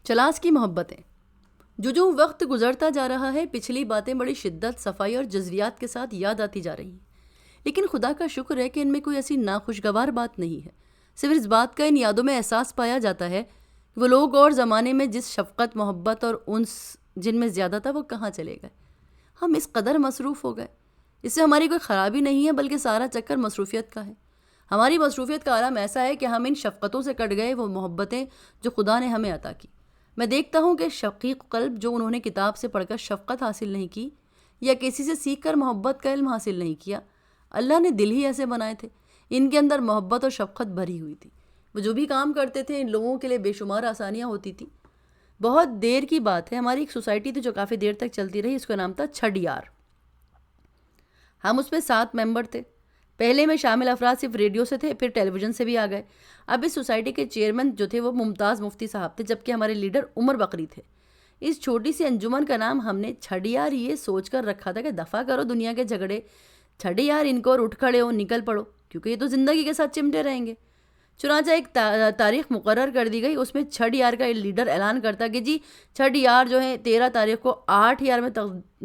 چلاس کی محبتیں۔ جو وقت گزرتا جا رہا ہے پچھلی باتیں بڑی شدت، صفائی اور جزویات کے ساتھ یاد آتی جا رہی ہیں، لیکن خدا کا شکر ہے کہ ان میں کوئی ایسی ناخوشگوار بات نہیں ہے۔ صرف اس بات کا ان یادوں میں احساس پایا جاتا ہے کہ وہ لوگ اور زمانے میں جس شفقت، محبت اور انس جن میں زیادہ تھا وہ کہاں چلے گئے۔ ہم اس قدر مصروف ہو گئے۔ اس سے ہماری کوئی خرابی نہیں ہے، بلکہ سارا چکر مصروفیت کا ہے۔ ہماری مصروفیت کا عالم ایسا ہے کہ ہم ان شفقتوں سے کٹ گئے، وہ محبتیں جو خدا نے ہمیں عطا کی۔ میں دیکھتا ہوں کہ شقیق قلب جو انہوں نے کتاب سے پڑھ کر شفقت حاصل نہیں کی یا کسی سے سیکھ کر محبت کا علم حاصل نہیں کیا، اللہ نے دل ہی ایسے بنائے تھے، ان کے اندر محبت اور شفقت بھری ہوئی تھی۔ وہ جو بھی کام کرتے تھے ان لوگوں کے لیے بے شمار آسانیاں ہوتی تھیں۔ بہت دیر کی بات ہے، ہماری ایک سوسائٹی تھی جو کافی دیر تک چلتی رہی، اس کا نام تھا چھڈ یار۔ ہم اس میں 7 ممبر تھے۔ پہلے میں شامل افراد صرف ریڈیو سے تھے، پھر ٹیلی ویژن سے بھی آ گئے۔ اب اس سوسائٹی کے چیئرمین جو تھے وہ ممتاز مفتی صاحب تھے، جبکہ ہمارے لیڈر عمر بکری تھے۔ اس چھوٹی سی انجمن کا نام ہم نے چھڈ یار یہ سوچ کر رکھا تھا کہ دفع کرو دنیا کے جھگڑے، چھڈ یار ان کو اور اٹھ کھڑے ہو، نکل پڑو، کیونکہ یہ تو زندگی کے ساتھ چمٹے رہیں گے۔ چنانچہ ایک تاریخ مقرر کر دی گئی، اس میں چھڈ یار کا لیڈر اعلان کرتا کہ جی چھڈ یار جو ہے 13 تاریخ کو 8 یار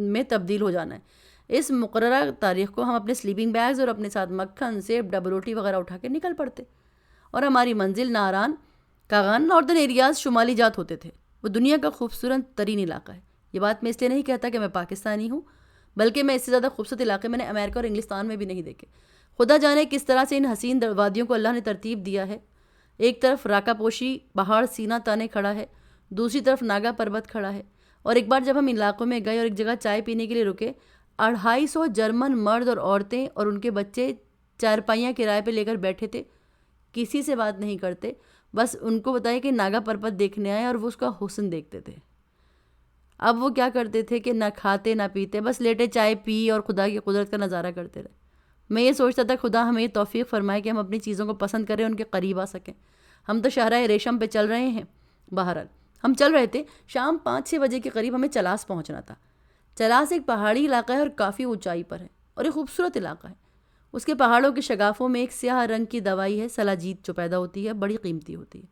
میں تبدیل ہو جانا ہے۔ اس مقررہ تاریخ کو ہم اپنے سلیپنگ بیگز اور اپنے ساتھ مکھن، سیب، ڈبل روٹی وغیرہ اٹھا کے نکل پڑتے، اور ہماری منزل ناران کاغان ناردن ایریاز شمالی جات ہوتے تھے۔ وہ دنیا کا خوبصورت ترین علاقہ ہے۔ یہ بات میں اس لیے نہیں کہتا کہ میں پاکستانی ہوں، بلکہ میں اس سے زیادہ خوبصورت علاقے میں نے امریکہ اور انگلستان میں بھی نہیں دیکھے۔ خدا جانے کس طرح سے ان حسین وادیوں کو اللہ نے ترتیب دیا ہے۔ ایک طرف راکا پوشی پہاڑ سینہ تانے کھڑا ہے، دوسری طرف ناگا پربت کھڑا ہے۔ اور ایک بار جب ہم ان علاقوں میں گئے اور ایک جگہ چائے پینے کے لیے رکے، 250 جرمن مرد اور عورتیں اور ان کے بچے چارپائیاں کرائے پہ لے کر بیٹھے تھے، کسی سے بات نہیں کرتے، بس ان کو بتائے کہ ناگا پربت دیکھنے آئے اور وہ اس کا حسن دیکھتے تھے۔ اب وہ کیا کرتے تھے کہ نہ کھاتے نہ پیتے، بس لیٹے چائے پی اور خدا کی قدرت کا نظارہ کرتے رہے۔ میں یہ سوچتا تھا خدا ہمیں یہ توفیق فرمائے کہ ہم اپنی چیزوں کو پسند کریں، ان کے قریب آ سکیں۔ ہم تو شاہراہ ریشم پہ چل رہے ہیں۔ بہرحال ہم چل رہے تھے، شام 5-6 بجے کے قریب ہمیں چلاس پہنچنا تھا۔ چلاس ایک پہاڑی علاقہ ہے اور کافی اونچائی پر ہے، اور ایک خوبصورت علاقہ ہے۔ اس کے پہاڑوں کے شگافوں میں ایک سیاہ رنگ کی دوائی ہے سلاجید جو پیدا ہوتی ہے، بڑی قیمتی ہوتی ہے۔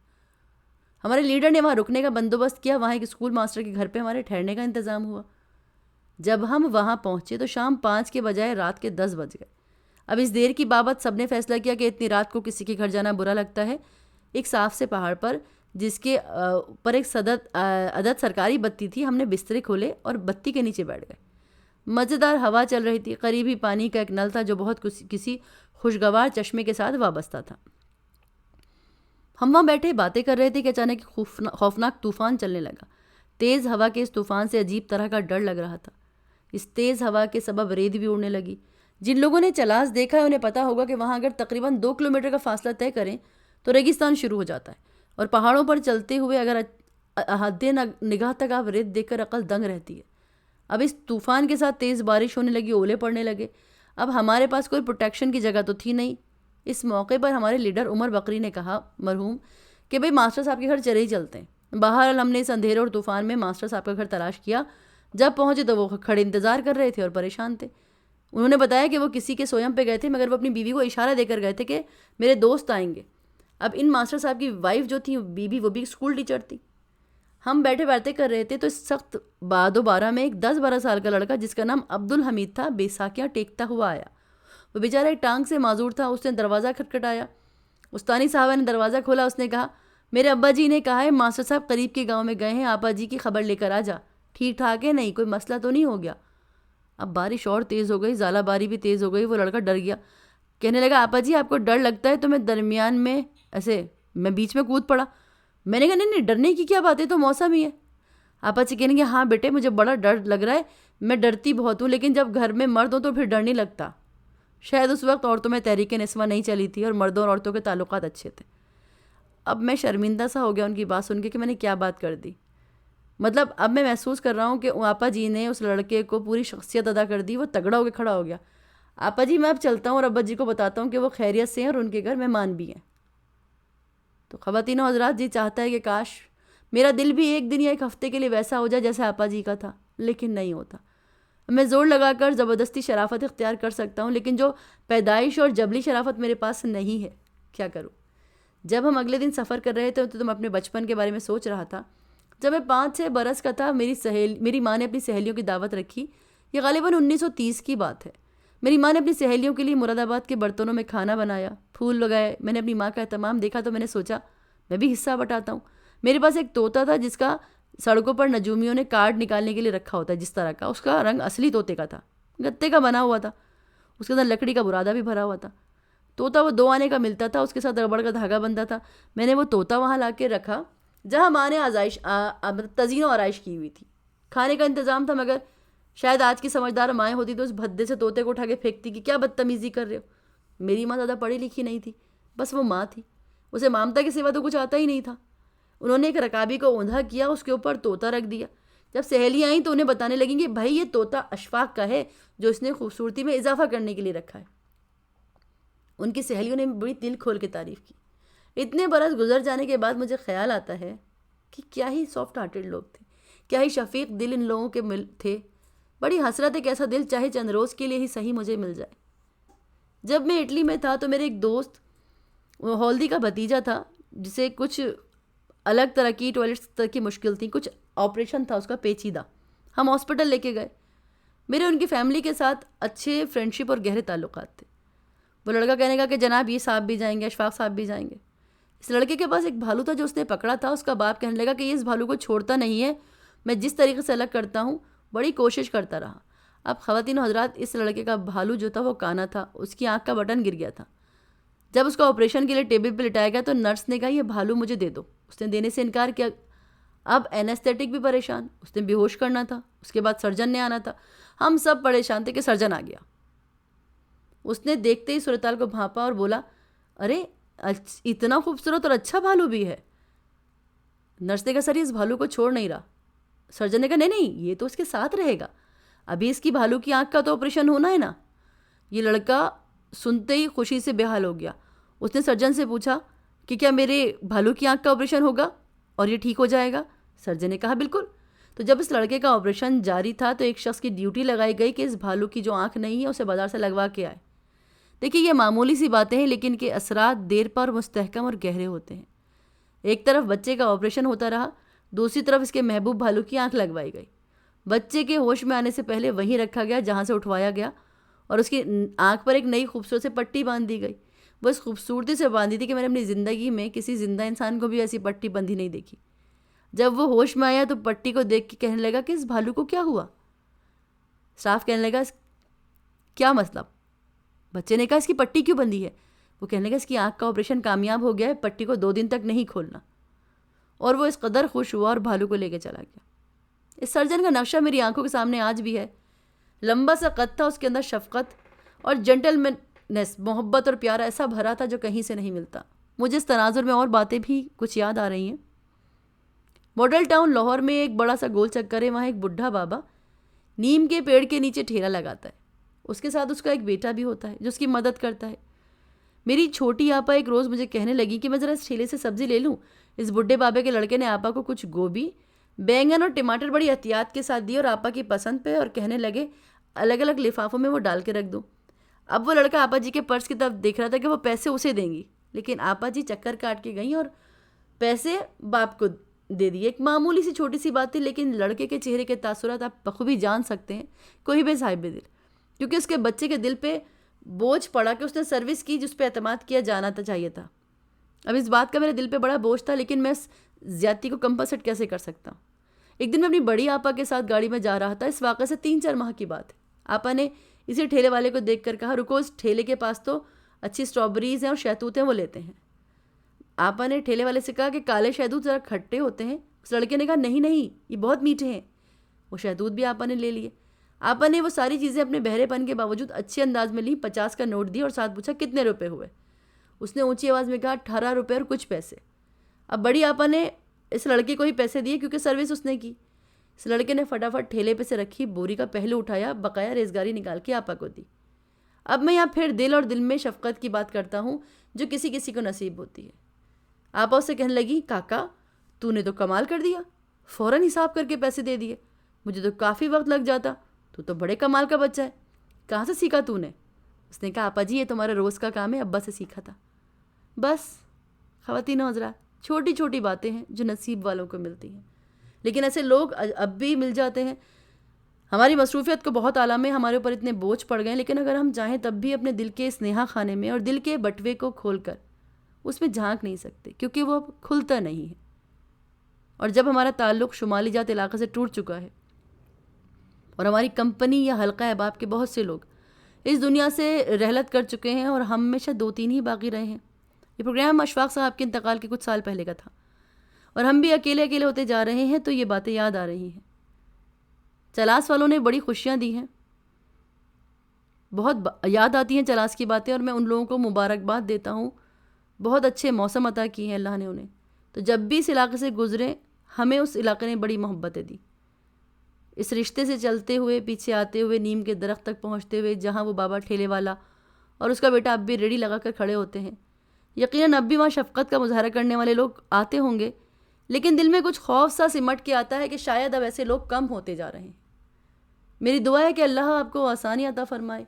ہمارے لیڈر نے وہاں رکنے کا بندوبست کیا، وہاں ایک اسکول ماسٹر کے گھر پہ ہمارے ٹھہرنے کا انتظام ہوا۔ جب ہم وہاں پہنچے تو شام 5 کے بجائے رات کے 10 بج گئے۔ اب اس دیر کی بابت سب نے فیصلہ کیا کہ اتنی رات کو کسی کے گھر جانا برا لگتا ہے۔ ایک صاف سے پہاڑ پر جس کے اوپر ایک عدد سرکاری بتی تھی، ہم نے بسترے کھولے اور بتی کے نیچے بیٹھ گئے۔ مزیدار ہوا چل رہی تھی، قریبی پانی کا ایک نل تھا جو بہت کسی خوشگوار چشمے کے ساتھ وابستہ تھا۔ ہم وہاں بیٹھے باتیں کر رہے تھے کہ اچانک خوفناک طوفان چلنے لگا۔ تیز ہوا کے اس طوفان سے عجیب طرح کا ڈر لگ رہا تھا۔ اس تیز ہوا کے سبب ریت بھی اڑنے لگی۔ جن لوگوں نے چلاس دیکھا ہے انہیں پتا ہوگا کہ وہاں اگر تقریباً 2 کلومیٹر کا فاصلہ طے کریں تو ریگستان شروع ہو جاتا ہے، اور پہاڑوں پر چلتے ہوئے اگر حد نگاہ تک آپ ریت دیکھ کر عقل دنگ رہتی ہے۔ اب اس طوفان کے ساتھ تیز بارش ہونے لگی، اولے پڑنے لگے۔ اب ہمارے پاس کوئی پروٹیکشن کی جگہ تو تھی نہیں۔ اس موقع پر ہمارے لیڈر عمر بکری نے کہا مرحوم کہ بھئی ماسٹر صاحب کے گھر چلے ہی چلتے ہیں۔ بہرحال ہم نے اس اندھیرے اور طوفان میں ماسٹر صاحب کا گھر تلاش کیا۔ جب پہنچے تو وہ کھڑے انتظار کر رہے تھے اور پریشان تھے۔ انہوں نے بتایا کہ وہ کسی کے سویم پہ گئے تھے، مگر وہ اپنی بیوی کو اشارہ دے کر گئے تھے کہ میرے دوست آئیں گے۔ اب ان ماسٹر صاحب کی وائف جو تھی بیوی، وہ بھی اسکول ٹیچر تھی۔ ہم بیٹھے باتیں کر رہے تھے تو اس سخت باد و بارہ میں ایک 10-12 سال کا لڑکا جس کا نام عبدالحمید تھا بیساکھیاں ٹیکتا ہوا آیا۔ وہ بیچارہ ایک ٹانگ سے معذور تھا۔ اس نے دروازہ کھٹکھٹایا۔ استانی صاحبہ نے دروازہ کھولا۔ اس نے کہا میرے ابا جی نے کہا ہے ماسٹر صاحب قریب کے گاؤں میں گئے ہیں، آپا جی کی خبر لے کر آ جا، ٹھیک ٹھاک ہے، نہیں کوئی مسئلہ تو نہیں ہو گیا۔ اب بارش اور تیز ہو گئی، ژالہ باری بھی تیز ہو گئی۔ وہ لڑکا ڈر گیا، کہنے لگا آپا جی آپ کو ڈر لگتا ہے تو میں درمیان میں میں بیچ میں کود پڑا۔ میں نے کہا نہیں ڈرنے کی کیا بات ہے، تو موسم ہی ہے۔ آپا جی کہنے گے ہاں بیٹے مجھے بڑا ڈر لگ رہا ہے، میں ڈرتی بہت ہوں، لیکن جب گھر میں مرد ہوں تو پھر ڈر نہیں لگتا۔ شاید اس وقت عورتوں میں تحریک نسواں نہیں چلی تھی اور مردوں اور عورتوں کے تعلقات اچھے تھے۔ اب میں شرمندہ سا ہو گیا ان کی بات سن کے کہ میں نے کیا بات کر دی۔ مطلب اب میں محسوس کر رہا ہوں کہ آپا جی نے اس لڑکے کو پوری شخصیت ادا کر دی۔ وہ تگڑا ہو کے کھڑا ہو گیا۔ آپا جی میں اب چلتا ہوں اور ابا جی کو بتاتا ہوں کہ وہ خیریت سے ہیں اور ان کے گھر مہمان بھی ہیں۔ تو خواتین و حضرات جی چاہتا ہے کہ کاش میرا دل بھی ایک دن یا ایک ہفتے کے لیے ویسا ہو جائے جیسے آپا جی کا تھا، لیکن نہیں ہوتا۔ میں زور لگا کر زبردستی شرافت اختیار کر سکتا ہوں، لیکن جو پیدائش اور جبلی شرافت میرے پاس نہیں ہے، کیا کروں؟ جب ہم اگلے دن سفر کر رہے تھے تو میں اپنے بچپن کے بارے میں سوچ رہا تھا۔ جب میں 5-6 برس کا تھا میری ماں نے اپنی سہیلیوں کی دعوت رکھی. یہ غالباً 1930 کی بات ہے. میری ماں نے اپنی سہیلیوں کے لیے مراد آباد کے برتنوں میں کھانا بنایا, پھول لگائے. میں نے اپنی ماں کا اہتمام دیکھا تو میں نے سوچا میں بھی حصہ بٹاتا ہوں. میرے پاس ایک طوطا تھا جس کا سڑکوں پر نجومیوں نے کارڈ نکالنے کے لیے رکھا ہوتا ہے جس طرح کا. اس کا رنگ اصلی طوطے کا تھا, گتے کا بنا ہوا تھا. اس کے اندر لکڑی کا برادہ بھی بھرا ہوا تھا. طوطا وہ 2 آنے کا ملتا تھا, اس کے ساتھ ربڑ کا دھاگا بنتا تھا. میں نے وہ طوطا وہاں لا کے رکھا جہاں ماں نے تزئین و آرائش کی ہوئی تھی. کھانے کا انتظام تھا, مگر شاید آج کی سمجھدار مائیں ہوتی تو اس بھدے سے طوطے کو اٹھا کے پھینکتی کہ کیا بدتمیزی کر رہے ہو. میری ماں زیادہ پڑھی لکھی نہیں تھی, بس وہ ماں تھی. اسے مامتا کے سوا تو کچھ آتا ہی نہیں تھا. انہوں نے ایک رکابی کو اوندھا کیا, اس کے اوپر طوطا رکھ دیا. جب سہیلیاں آئیں تو انہیں بتانے لگیں کہ بھائی یہ طوطا اشفاق کا ہے جو اس نے خوبصورتی میں اضافہ کرنے کے لیے رکھا ہے. ان کی سہیلیوں نے بڑی دل کھول کے تعریف کی. اتنے برس گزر جانے کے بعد مجھے خیال آتا ہے کہ کیا ہی سافٹ ہارٹڈ لوگ تھے, کیا ہی شفیق دل ان لوگوں کے تھے. بڑی حسرت ہے کہ ایسا دل چاہے چند روز کے لیے ہی صحیح مجھے مل جائے. جب میں اٹلی میں تھا تو میرے ایک دوست ہولدی کا بھتیجا تھا جسے کچھ الگ طرح کی ٹوائلٹس کی مشکل تھی, کچھ آپریشن تھا اس کا پیچیدہ. ہم ہاسپٹل لے کے گئے. میرے ان کی فیملی کے ساتھ اچھے فرینڈشپ اور گہرے تعلقات تھے. وہ لڑکا کہنے کا کہ جناب یہ صاحب بھی جائیں گے, اشفاق صاحب بھی جائیں گے. اس لڑکے کے پاس ایک بھالو تھا جو اس نے پکڑا تھا. اس کا باپ کہنے لگا کہ یہ اس بھالو کو چھوڑتا نہیں ہے, میں جس طریقے سے الگ کرتا ہوں بڑی کوشش کرتا رہا. اب خواتین و حضرات, اس لڑکے کا بھالو جو تھا وہ کانا تھا, اس کی آنکھ کا بٹن گر گیا تھا. جب اس کو آپریشن کے لیے ٹیبل پہ لٹایا گیا تو نرس نے کہا یہ بھالو مجھے دے دو. اس نے دینے سے انکار کیا. اب اینستھیٹک بھی پریشان, اس نے بے ہوش کرنا تھا. اس کے بعد سرجن نے آنا تھا. ہم سب پریشان تھے کہ سرجن آ گیا. اس نے دیکھتے ہی صورتحال کو بھانپا اور بولا ارے اتنا خوبصورت اور اچھا بھالو بھی ہے. نرس نے کہا سر یہ اس بھالو کو چھوڑ نہیں رہا. سرجن نے کہا نہیں یہ تو اس کے ساتھ رہے گا, ابھی اس کی بھالو کی آنکھ کا تو آپریشن ہونا ہے نا. یہ لڑکا سنتے ہی خوشی سے بے حال ہو گیا. اس نے سرجن سے پوچھا کہ کیا میرے بھالو کی آنکھ کا آپریشن ہوگا اور یہ ٹھیک ہو جائے گا. سرجن نے کہا بالکل. تو جب اس لڑکے کا آپریشن جاری تھا تو ایک شخص کی ڈیوٹی لگائی گئی کہ اس بھالو کی جو آنکھ نہیں ہے اسے بازار سے لگوا کے آئے. دیکھیے یہ معمولی سی باتیں ہیں لیکن کے اثرات دیر پر مستحکم اور گہرے ہوتے ہیں. ایک طرف بچے کا آپریشن ہوتا رہا, دوسری طرف اس کے محبوب بھالو کی آنکھ لگوائی گئی. بچے کے ہوش میں آنے سے پہلے وہیں رکھا گیا جہاں سے اٹھوایا گیا اور اس کی آنکھ پر ایک نئی خوبصورت سے پٹی باندھ دی گئی. وہ اس خوبصورتی سے باندھی تھی کہ میں نے اپنی زندگی میں کسی زندہ انسان کو بھی ایسی پٹی بندھی نہیں دیکھی. جب وہ ہوش میں آیا تو پٹی کو دیکھ کے کہنے لگا کہ اس بھالو کو کیا ہوا. صاف کہنے لگا کیا مطلب. بچے نے کہا اس کی پٹی کیوں بندھی ہے. وہ کہنے لگا اس کی آنکھ کا آپریشن کامیاب ہو گیا ہے, پٹی کو 2 دن تک نہیں کھولنا. اور وہ اس قدر خوش ہوا اور بھالو کو لے کے چلا گیا. اس سرجن کا نقشہ میری آنکھوں کے سامنے آج بھی ہے. لمبا سا قد تھا, اس کے اندر شفقت اور جنٹلمنس, محبت اور پیار ایسا بھرا تھا جو کہیں سے نہیں ملتا. مجھے اس تناظر میں اور باتیں بھی کچھ یاد آ رہی ہیں. ماڈل ٹاؤن لاہور میں ایک بڑا سا گول چکر ہے. وہاں ایک بڈھا بابا نیم کے پیڑ کے نیچے ٹھیلا لگاتا ہے. اس کے ساتھ اس کا ایک بیٹا بھی ہوتا ہے جو اس کی مدد کرتا ہے. میری چھوٹی آپا ایک روز مجھے کہنے لگی کہ میں ذرا اس ٹھیلے سے سبزی لے لوں. اس بڈھے بابے کے لڑکے نے آپا کو کچھ گوبھی, بینگن اور ٹماٹر بڑی احتیاط کے ساتھ دیے اور آپا کی پسند پہ, اور کہنے لگے الگ الگ لفافوں میں وہ ڈال کے رکھ دو. اب وہ لڑکا آپا جی کے پرس کی طرف دیکھ رہا تھا کہ وہ پیسے اسے دیں گی, لیکن آپا جی چکر کاٹ کے گئیں اور پیسے باپ کو دے دیے. ایک معمولی سی چھوٹی سی بات تھی لیکن لڑکے کے چہرے کے تاثرات آپ بخوبی جان سکتے ہیں. کوئی بھی صاحب دل, کیونکہ اس کے بچے کے دل پہ بوجھ پڑا کہ اس نے سروس کی جس پہ اعتماد کیا جانا چاہیے تھا. اب اس بات کا میرے دل پہ بڑا بوجھ تھا لیکن میں اس زیادتی کو کمپنسیٹ کیسے کر سکتا ہوں. ایک دن میں اپنی بڑی آپا کے ساتھ گاڑی میں جا رہا تھا. اس واقعے سے 3-4 ماہ کی بات ہے. آپا نے اسی ٹھیلے والے کو دیکھ کر کہا رکو, اس ٹھیلے کے پاس تو اچھی اسٹرابریز ہیں اور شہتوت ہیں, وہ لیتے ہیں. آپا نے ٹھیلے والے سے کہا کہ کالے شہتوت ذرا کھٹے ہوتے ہیں. اس لڑکے نے کہا نہیں نہیں یہ بہت میٹھے ہیں. وہ شہتوت بھی آپا نے لے لیے. آپا نے وہ ساری چیزیں اپنے بہرے پن کے باوجود اچھے انداز میں لی. 50 کا نوٹ دیا اور ساتھ پوچھا کتنے روپے ہوئے. اس نے اونچی آواز میں کہا 18 روپے اور کچھ پیسے. اب بڑی آپا نے اس لڑکے کو ہی پیسے دیے کیونکہ سروس اس نے کی. اس لڑکے نے فٹافٹ ٹھیلے پہ سے رکھی بوری کا پہلو اٹھایا, بقایا ریزگاری نکال کے آپا کو دی. اب میں یہاں پھر دل اور دل میں شفقت کی بات کرتا ہوں جو کسی کسی کو نصیب ہوتی ہے. آپا اسے کہنے لگی کاکا تو نے تو کمال کر دیا, فوراً حساب کر کے پیسے دے دیے. مجھے تو کافی وقت لگ جاتا. تو بڑے کمال کا بچہ ہے, کہاں سے سیکھا تو نے. اس نے کہا آپا جی یہ تمہارا روز کا کام ہے, ابا سے سیکھا تھا. بس خواتین و حضرات, چھوٹی چھوٹی باتیں ہیں جو نصیب والوں کو ملتی ہیں. لیکن ایسے لوگ اب بھی مل جاتے ہیں. ہماری مصروفیت کو بہت عالم میں ہمارے اوپر اتنے بوجھ پڑ گئے ہیں، لیکن اگر ہم چاہیں تب بھی اپنے دل کے اس نیہا خانے میں اور دل کے بٹوے کو کھول کر اس میں جھانک نہیں سکتے، کیونکہ وہ اب کھلتا نہیں ہے. اور جب ہمارا تعلق شمالی جات علاقے سے ٹوٹ چکا ہے اور ہماری کمپنی یا حلقہ احباب کے بہت سے لوگ اس دنیا سے رحلت کر چکے ہیں اور ہم میں شاید 2-3 ہی باقی رہے ہیں. یہ پروگرام اشفاق صاحب کے انتقال کے کچھ سال پہلے کا تھا اور ہم بھی اکیلے اکیلے ہوتے جا رہے ہیں، تو یہ باتیں یاد آ رہی ہیں. چلاس والوں نے بڑی خوشیاں دی ہیں، بہت یاد آتی ہیں چلاس کی باتیں، اور میں ان لوگوں کو مبارکباد دیتا ہوں. بہت اچھے موسم عطا کیے ہیں اللہ نے انہیں. تو جب بھی اس علاقے سے گزریں ہمیں اس علاقے نے بڑی محبتیں دی. اس رشتے سے چلتے ہوئے، پیچھے آتے ہوئے، نیم کے درخت تک پہنچتے ہوئے، جہاں وہ بابا ٹھیلے والا اور اس کا بیٹا اب بھی ریڑھی لگا کر کھڑے ہوتے ہیں. یقیناً اب بھی وہاں شفقت کا مظاہرہ کرنے والے لوگ آتے ہوں گے، لیکن دل میں کچھ خوف سا سمٹ کے آتا ہے کہ شاید اب ایسے لوگ کم ہوتے جا رہے ہیں. میری دعا ہے کہ اللہ آپ کو آسانی عطا فرمائے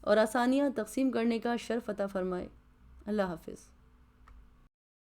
اور آسانیاں تقسیم کرنے کا شرف عطا فرمائے. اللہ حافظ.